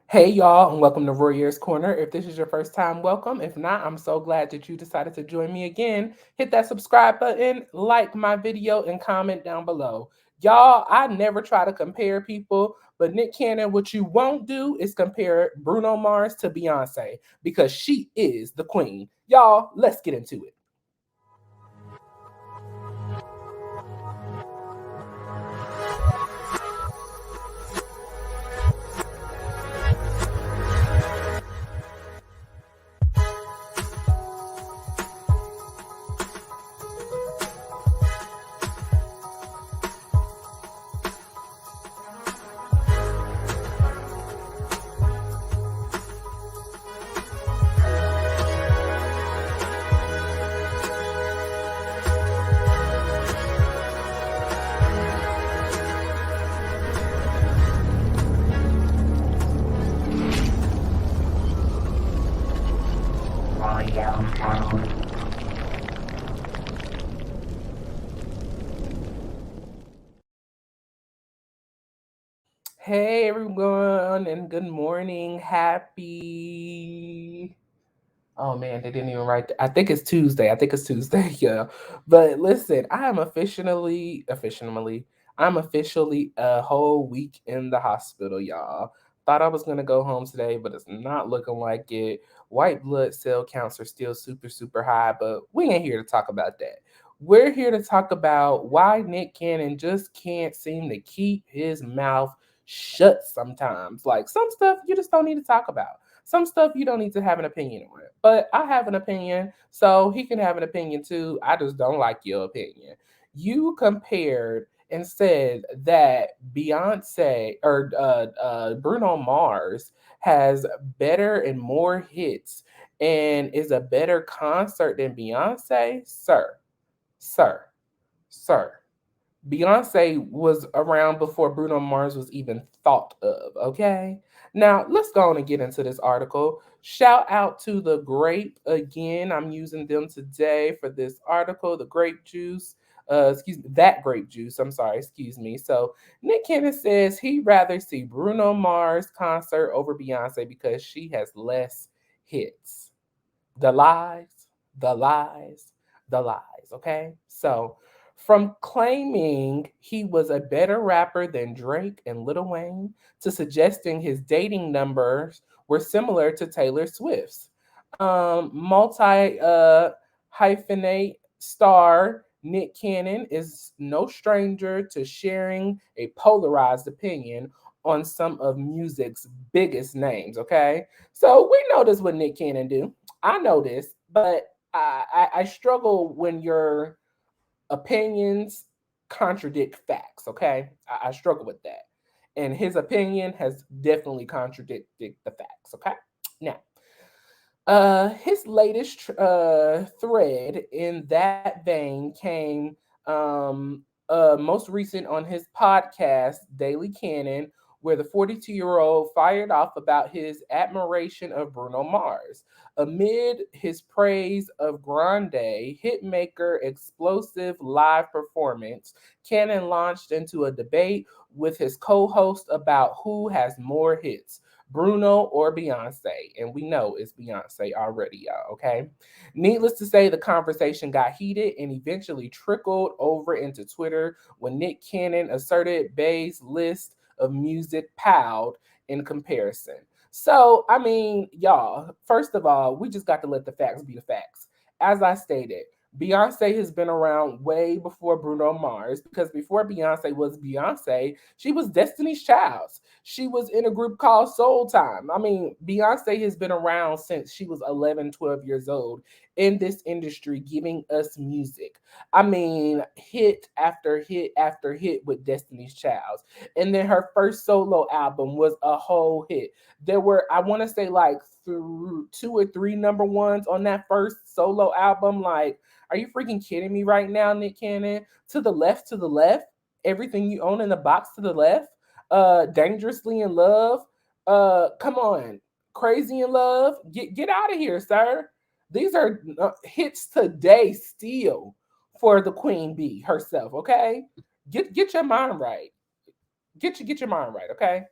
Hey y'all, and welcome to Warriors Corner. If this is your first time, welcome. If not, I'm so glad that you decided to join me again. Hit that subscribe button, like my video, and comment down below. Y'all, I never try to compare people, but Nick Cannon, what you won't do is compare Bruno Mars to Beyonce because she is the queen. Y'all, let's get into it. Hey everyone, and good morning. Happy Oh man, they didn't even write. I think it's Tuesday. I think it's Tuesday. Yeah, but listen, I'm officially a whole week in the hospital, y'all. Thought I was gonna go home today, but it's not looking like it. White blood cell counts are still super, super high, but we ain't here to talk about that. We're here to talk about why Nick Cannon just can't seem to keep his mouth shut sometimes. Like some stuff you just don't need to talk about. Some stuff you don't need to have an opinion on. But I have an opinion, so he can have an opinion too. I just don't like your opinion. You compared and said that Beyonce or Bruno Mars has better and more hits and is a better concert than Beyonce, sir, sir. Beyonce was around before Bruno Mars was even thought of, okay? Now, let's go on and get into this article. Shout out to the grape again. I'm using them today for this article, the grape juice. Excuse me, that grape juice. I'm sorry, excuse me. So, Nick Cannon says he'd rather see Bruno Mars concert over Beyonce because she has less hits. The lies, the lies, the lies. Okay. So, from claiming he was a better rapper than Drake and Lil Wayne to suggesting his dating numbers were similar to Taylor Swift's. Multi hyphenate star Nick Cannon is no stranger to sharing a polarized opinion on some of music's biggest names. Okay, so we know this what Nick Cannon do. I know this, but I struggle when your opinions contradict facts. Okay, I struggle with that, and his opinion has definitely contradicted the facts. Okay, now his latest thread in that vein came most recent on his podcast, Daily Cannon, where the 42-year-old fired off about his admiration of Bruno Mars. Amid his praise of Grande hitmaker explosive live performance, Cannon launched into a debate with his co-host about who has more hits. Bruno or Beyonce, and we know it's Beyonce already, y'all, okay? Needless to say, the conversation got heated and eventually trickled over into Twitter when Nick Cannon asserted Bey's list of music piled in comparison. So, I mean, y'all, first of all, we just got to let the facts be the facts. As I stated, Beyonce has been around way before Bruno Mars because before Beyonce was Beyonce, she was Destiny's Child. She was in a group called Soul Time. I mean, Beyonce has been around since she was 11, 12 years old in this industry giving us music. I mean, hit after hit after hit with Destiny's Child. And then her first solo album was a whole hit. There were, I want to say, like through two or three number ones on that first solo album. Like, are you freaking kidding me right now, Nick Cannon? To the left, everything you own in the box to the left, Dangerously in Love, come on, Crazy in Love, get out of here, sir. These are hits today still for the Queen Bee herself, okay? Get your mind right. Get your mind right, okay?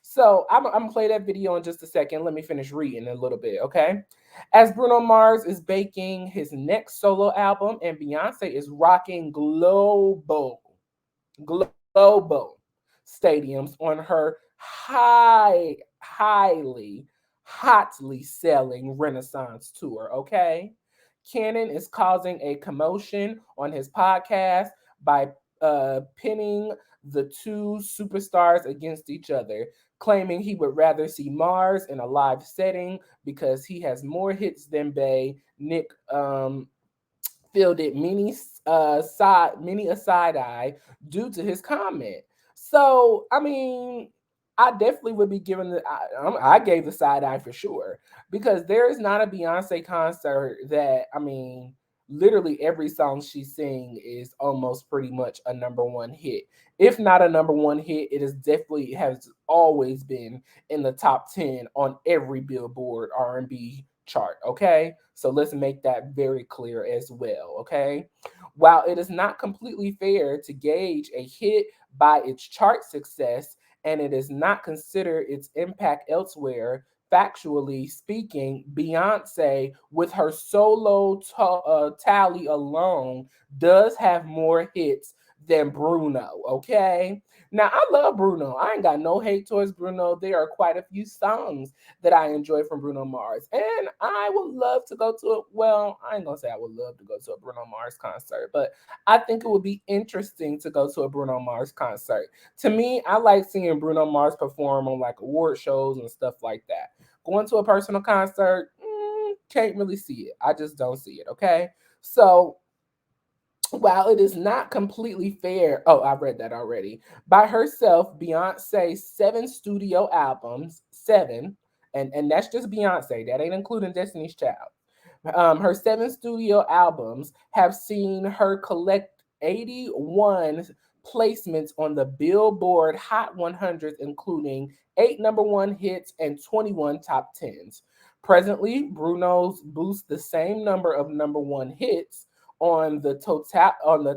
So I'm gonna play that video in just a second. Let me finish reading a little bit, okay? As Bruno Mars is baking his next solo album, and Beyonce is rocking global stadiums on her highly, hotly selling Renaissance tour, okay? Cannon is causing a commotion on his podcast by pinning the two superstars against each other, claiming he would rather see Mars in a live setting because he has more hits than Bay. Nick fielded many a side eye due to his comment. So I mean, I definitely would be giving I gave the side eye for sure, because there is not a Beyonce concert that, I mean, literally every song she sing is almost pretty much a number one hit. If not a number one hit, it is definitely has always been in the top 10 on every Billboard R&B chart, okay? So let's make that very clear as well, okay? While it is not completely fair to gauge a hit by its chart success, and it is not considered its impact elsewhere, factually speaking, Beyonce, with her solo tally alone, does have more hits than Bruno, okay? Now, I love Bruno. I ain't got no hate towards Bruno. There are quite a few songs that I enjoy from Bruno Mars. And I would love to go to it. Well, I ain't gonna say I would love to go to a Bruno Mars concert, but I think it would be interesting to go to a Bruno Mars concert. To me, I like seeing Bruno Mars perform on like award shows and stuff like that. Going to a personal concert, can't really see it. I just don't see it. Okay. So while it is not completely fair, oh, I read that already. By herself, Beyonce's 7 studio albums, seven, and that's just Beyonce. That ain't including Destiny's Child. Her 7 studio albums have seen her collect 81 placements on the Billboard Hot 100, including 8 number 1 hits and 21 top tens. Presently, Bruno's boosts the same number of number 1 hits on the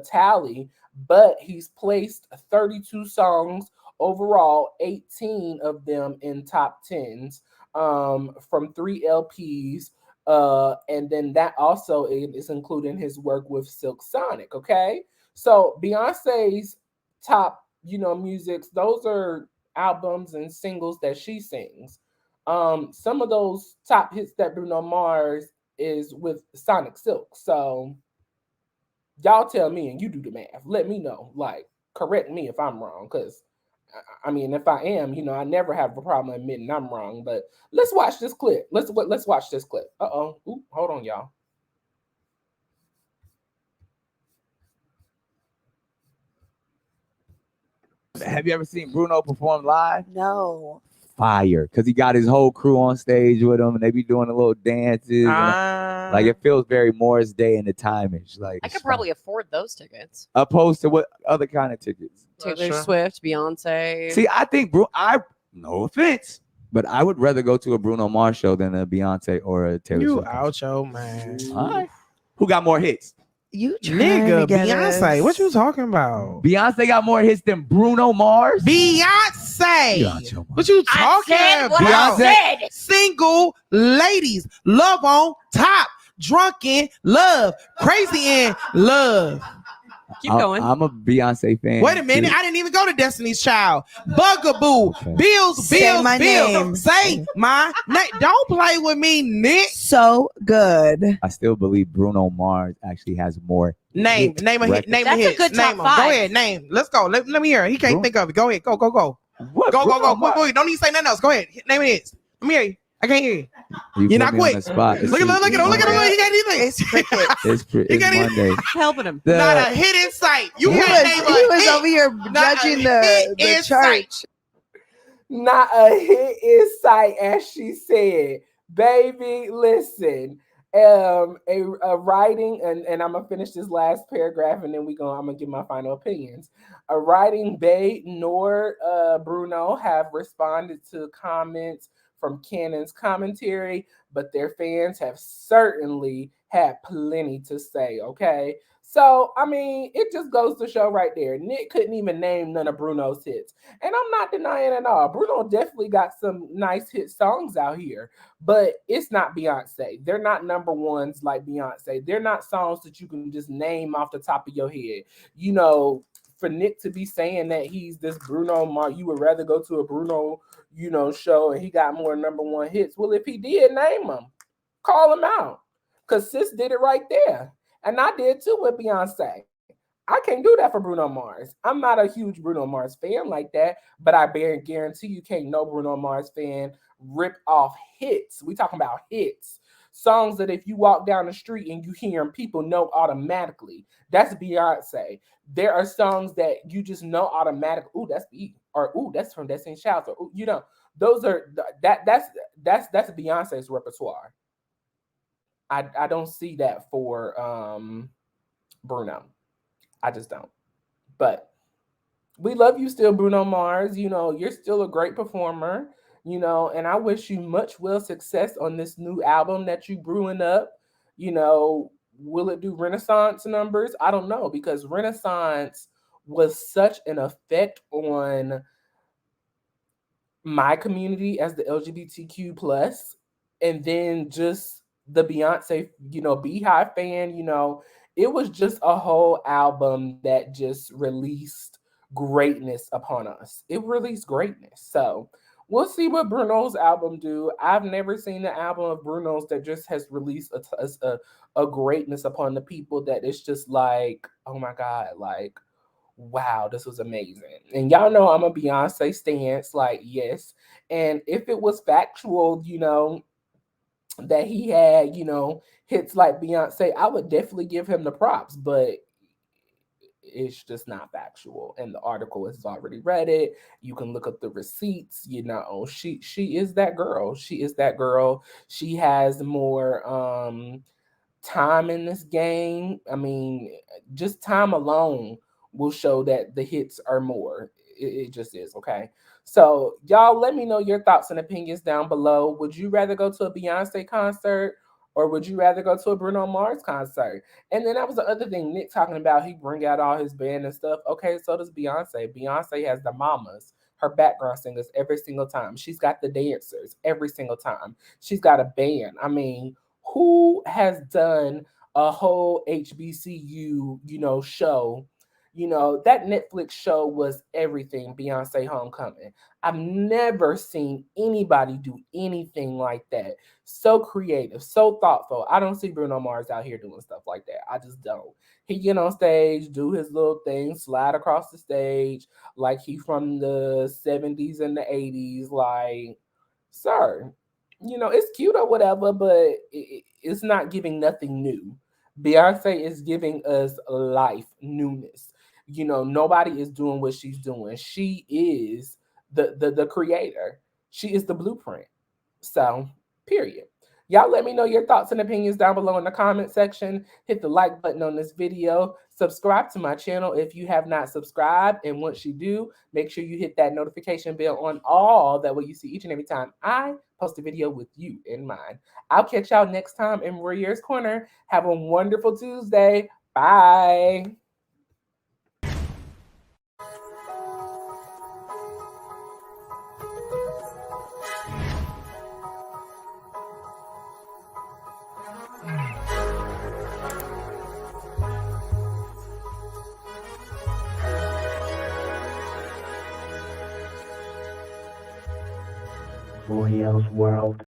tally, but he's placed 32 songs overall, 18 of them in top tens from 3 LPs, and then that also is including his work with Silk Sonic. Okay, so Beyonce's top, musics, those are albums and singles that she sings. Some of those top hits that Bruno Mars is with Sonic Silk. So y'all tell me and you do the math. Let me know. Like, correct me if I'm wrong, because I mean, if I am, I never have a problem admitting I'm wrong. But let's watch this clip. Let's watch this clip. Hold on, y'all. Have you ever seen Bruno perform live? No. Fire, because he got his whole crew on stage with him, and they be doing the little dances. Like it feels very Morris Day in the timage. Like I could probably afford those tickets. opposed to what other kind of tickets? Taylor Swift, Beyonce. See, I think no offense, but I would rather go to a Bruno Mars show than a Beyonce or a Taylor Swift. You out your man. All right. Who got more hits? You nigga, Beyonce. What you talking about? Beyonce got more hits than Bruno Mars? Beyonce. What you talking about? Beyonce. Single ladies. Love on top. Drunken love. Crazy in love. Keep going. I'm a Beyonce fan. Wait a minute. I didn't even go to Destiny's Child. Bugaboo. Okay. Bills. Say my Bills. name. Say my name. Don't play with me, Nick. So good. I still believe Bruno Mars actually has more. Name a hit. Name a That's hit. a good top Name 'em. five. Go ahead. Name. Let's go. Let me hear it. He can't think of it. Go ahead. Go. What? Go. Quick. Don't even say nothing else. Go ahead. Name it is. Let me hear you. I can't hear you. You're not quick. Look at him. Look at him. He got anything. It's cricket. It's Monday. Helping him. Not a hit in sight. You he can't name a was hit. over here Not judging a the hit in church. Not a hit in sight, as she said. Baby, listen. A writing, and I'm gonna finish this last paragraph, and then I'm gonna give my final opinions. A writing Bay nor Bruno have responded to comments from Cannon's commentary, but their fans have certainly had plenty to say. Okay, So, I mean, it just goes to show right there. Nick couldn't even name none of Bruno's hits. And I'm not denying at all. Bruno definitely got some nice hit songs out here, but it's not Beyonce. They're not number ones like Beyonce. They're not songs that you can just name off the top of your head. You know, for Nick to be saying that he's this Bruno Mars, you would rather go to a Bruno, show and he got more number one hits. Well, if he did, name them. Call him out. Because sis did it right there. And I did too with Beyonce. I can't do that for Bruno Mars. I'm not a huge Bruno Mars fan like that, but I guarantee you can't no Bruno Mars fan rip off hits. We talking about hits. Songs that if you walk down the street and you hear them, people know automatically. That's Beyonce. There are songs that you just know automatically. Ooh, that's B. Or ooh, that's from Destiny's Child. Or ooh, those are that's Beyonce's repertoire. I don't see that for Bruno. I just don't. But we love you still, Bruno Mars. You're still a great performer, and I wish you much success on this new album that you brewing up. Will it do Renaissance numbers? I don't know, because Renaissance was such an effect on my community as the LGBTQ plus, and then just the Beyonce, Beehive fan, it was just a whole album that just released greatness upon us. It released greatness. So we'll see what Bruno's album do. I've never seen an album of Bruno's that just has released a greatness upon the people that it's just like, oh my God, like, wow, this was amazing. And y'all know I'm a Beyonce stance, like, yes. And if it was factual, that he had, hits like Beyonce, I would definitely give him the props, but it's just not factual. And the article has already read it. You can look up the receipts, she is that girl. She is that girl. She has more time in this game. I mean, just time alone will show that the hits are more. It just is, okay? So y'all let me know your thoughts and opinions down below. Would you rather go to a Beyonce concert or would you rather go to a Bruno Mars concert? And then that was the other thing Nick talking about. He bring out all his band and stuff. Okay, so does Beyonce. Beyonce has the mamas, her background singers every single time. She's got the dancers every single time. She's got a band. I mean, who has done a whole HBCU, show? That Netflix show was everything, Beyonce Homecoming. I've never seen anybody do anything like that. So creative, so thoughtful. I don't see Bruno Mars out here doing stuff like that. I just don't. He get on stage, do his little thing, slide across the stage like he from the 70s and the 80s. Like, sir, it's cute or whatever, but it's not giving nothing new. Beyonce is giving us life, newness. Nobody is doing what she's doing. She is the creator. She is the blueprint. So, period. Y'all let me know your thoughts and opinions down below in the comment section. Hit the like button on this video. Subscribe to my channel if you have not subscribed. And once you do, make sure you hit that notification bell on all. That way you see each and every time I post a video with you in mind. I'll catch y'all next time in Maria's Corner. Have a wonderful Tuesday. Bye. Warriors World.